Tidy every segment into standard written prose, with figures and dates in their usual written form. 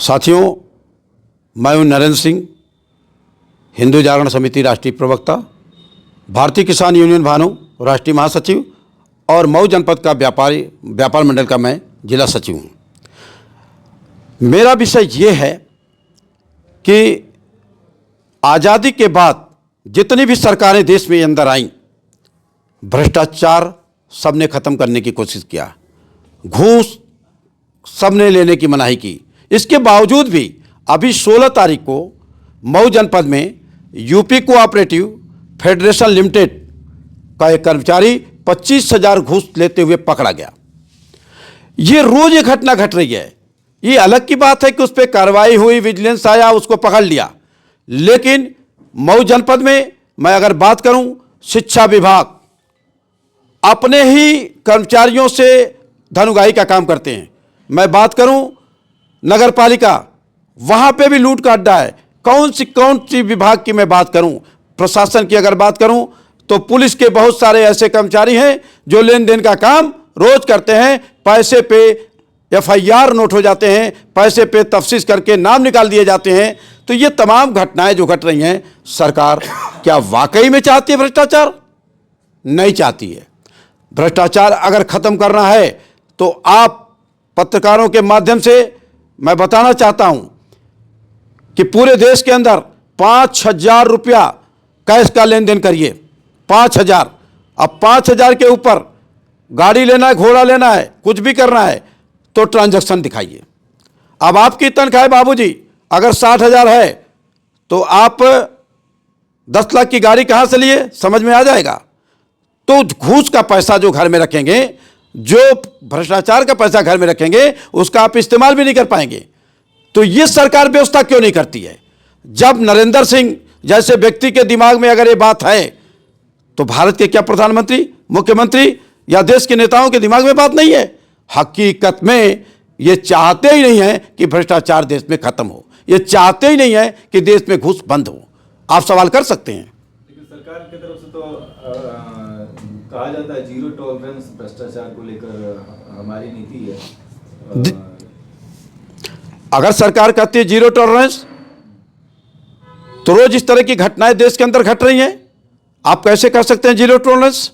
साथियों, मैं हूं नरेंद्र सिंह, हिंदू जागरण समिति राष्ट्रीय प्रवक्ता, भारतीय किसान यूनियन भानु राष्ट्रीय महासचिव और मऊ जनपद का व्यापार मंडल का मैं जिला सचिव हूं। मेरा विषय ये है कि आज़ादी के बाद जितनी भी सरकारें देश में अंदर आईं, भ्रष्टाचार सबने ख़त्म करने की कोशिश किया, घूस सबने लेने की मनाही की। इसके बावजूद भी अभी 16 तारीख को मऊ जनपद में यूपी कोऑपरेटिव फेडरेशन लिमिटेड का एक कर्मचारी 25,000 घूस लेते हुए पकड़ा गया। ये रोज ये घटना घट रही है। ये अलग की बात है कि उस पर कार्रवाई हुई, विजिलेंस आया, उसको पकड़ लिया, लेकिन मऊ जनपद में मैं अगर बात करूं, शिक्षा विभाग अपने ही कर्मचारियों से धन का काम करते हैं। मैं बात करूं नगर पालिका, वहां पे भी लूट का अड्डा है। कौन सी विभाग की मैं बात करूं, प्रशासन की अगर बात करूं तो पुलिस के बहुत सारे ऐसे कर्मचारी हैं जो लेन देन का काम रोज करते हैं। पैसे पे FIR नोट हो जाते हैं, पैसे पे तफ्तीश करके नाम निकाल दिए जाते हैं। तो ये तमाम घटनाएं जो घट रही हैं, सरकार क्या वाकई में चाहती है भ्रष्टाचार? नहीं चाहती है। भ्रष्टाचार अगर खत्म करना है तो आप पत्रकारों के माध्यम से मैं बताना चाहता हूं कि पूरे देश के अंदर 5,000 रुपया कैश का लेन देन करिए। 5,000। अब 5,000 के ऊपर गाड़ी लेना है, घोड़ा लेना है, कुछ भी करना है तो ट्रांजैक्शन दिखाइए। अब आपकी तनख्वाह बाबूजी अगर 60,000 है तो आप 10 लाख की गाड़ी कहां से लिए, समझ में आ जाएगा। तो घूस का पैसा जो घर में रखेंगे, जो भ्रष्टाचार का पैसा घर में रखेंगे, उसका आप इस्तेमाल भी नहीं कर पाएंगे। तो ये सरकार व्यवस्था क्यों नहीं करती है? जब नरेंद्र सिंह जैसे व्यक्ति के दिमाग में अगर ये बात है तो भारत के क्या प्रधानमंत्री, मुख्यमंत्री या देश के नेताओं के दिमाग में बात नहीं है? हकीकत में ये चाहते ही नहीं है कि भ्रष्टाचार देश में खत्म हो, ये चाहते ही नहीं है कि देश में घूस बंद हो। आप सवाल कर सकते हैं। लेकिन सरकार की तरफ से तो कहा जाता है जीरो टॉलरेंस भ्रष्टाचार को लेकर हमारी नीति है। अगर सरकार कहती है जीरो टॉलरेंस, तो रोज इस तरह की घटनाएं देश के अंदर घट रही हैं। आप कैसे कह सकते हैं जीरो टॉलरेंस?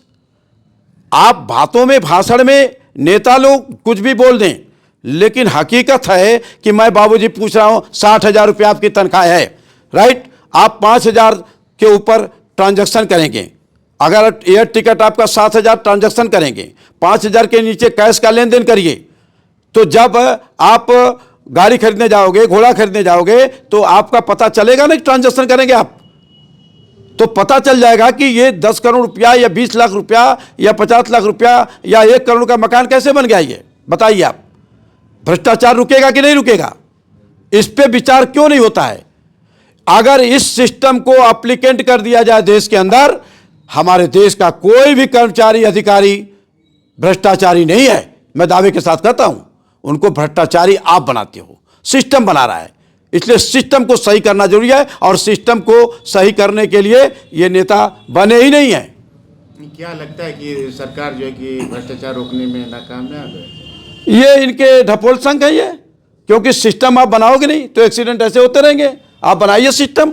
आप बातों में, भाषण में नेता लोग कुछ भी बोल दें, लेकिन हकीकत है कि मैं बाबूजी पूछ रहा हूं, 60,000 रुपया आपकी तनख्वाह है, राइट? आप 5,000 के ऊपर ट्रांजैक्शन करेंगे। अगर एयर टिकट आपका 7,000 ट्रांजैक्शन करेंगे, 5,000 के नीचे कैश का लेन देन करिए, तो जब आप गाड़ी खरीदने जाओगे, घोड़ा खरीदने जाओगे, तो आपका पता चलेगा ना कि ट्रांजैक्शन करेंगे आप, तो पता चल जाएगा कि ये 10 करोड़ रुपया या 20 लाख रुपया या 50 लाख रुपया या 1 करोड़ का मकान कैसे बन गया। ये बताइए आप, भ्रष्टाचार रुकेगा कि नहीं रुकेगा? इस पे विचार क्यों नहीं होता है? अगर इस सिस्टम को एप्लीकेंट कर दिया जाए देश के अंदर, हमारे देश का कोई भी कर्मचारी, अधिकारी भ्रष्टाचारी नहीं है। मैं दावे के साथ कहता हूं, उनको भ्रष्टाचारी आप बनाते हो, सिस्टम बना रहा है। इसलिए सिस्टम को सही करना जरूरी है, और सिस्टम को सही करने के लिए ये नेता बने ही नहीं है। क्या लगता है कि सरकार जो है कि भ्रष्टाचार रोकने में नाकामयाब है? ये इनके ढपोल संघ है ये, क्योंकि सिस्टम आप बनाओगे नहीं तो एक्सीडेंट ऐसे होते रहेंगे। आप बनाइए सिस्टम,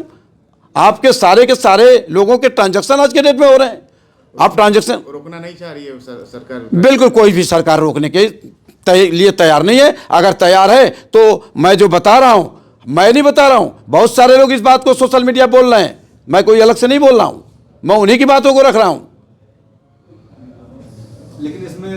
आपके सारे के सारे लोगों के ट्रांजैक्शन आज के डेट में हो रहे हैं। आप ट्रांजैक्शन रोकना नहीं चाह रही है सरकार? बिल्कुल कोई भी सरकार रोकने के लिए तैयार नहीं है। अगर तैयार है तो मैं जो बता रहा हूं, मैं नहीं बता रहा हूं, बहुत सारे लोग इस बात को सोशल मीडिया बोल रहे हैं, मैं कोई अलग से नहीं बोल रहा हूं, मैं उन्हीं की बातों को रख रहा हूं। लेकिन इसमें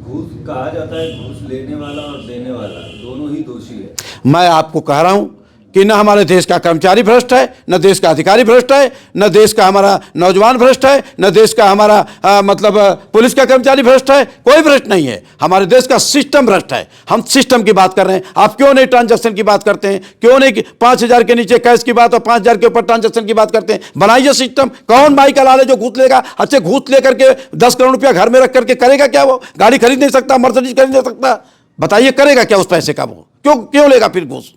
घूस कहा जाता है, घूस लेने वाला और देने वाला दोनों ही दोषी है। मैं आपको कह रहा हूं कि न हमारे देश का कर्मचारी भ्रष्ट है, न देश का अधिकारी भ्रष्ट है, न देश का हमारा नौजवान भ्रष्ट है, न देश का हमारा मतलब पुलिस का कर्मचारी भ्रष्ट है। कोई भ्रष्ट नहीं है। हमारे देश का सिस्टम भ्रष्ट है। हम सिस्टम की बात कर रहे हैं। आप क्यों नहीं ट्रांजैक्शन की बात करते हैं? क्यों नहीं 5,000 के नीचे कैश की बात और 5,000 के ऊपर ट्रांजैक्शन की बात करते हैं? बनाइए सिस्टम। कौन भाई का लाल है जो घूस लेगा? अच्छे घूस लेकर के 10 करोड़ रुपया घर में रख करके करेगा क्या? वो गाड़ी खरीद नहीं सकता, मर्सिडीज खरीद नहीं सकता, बताइए करेगा क्या उस पैसे का? वो क्यों लेगा फिर घूस?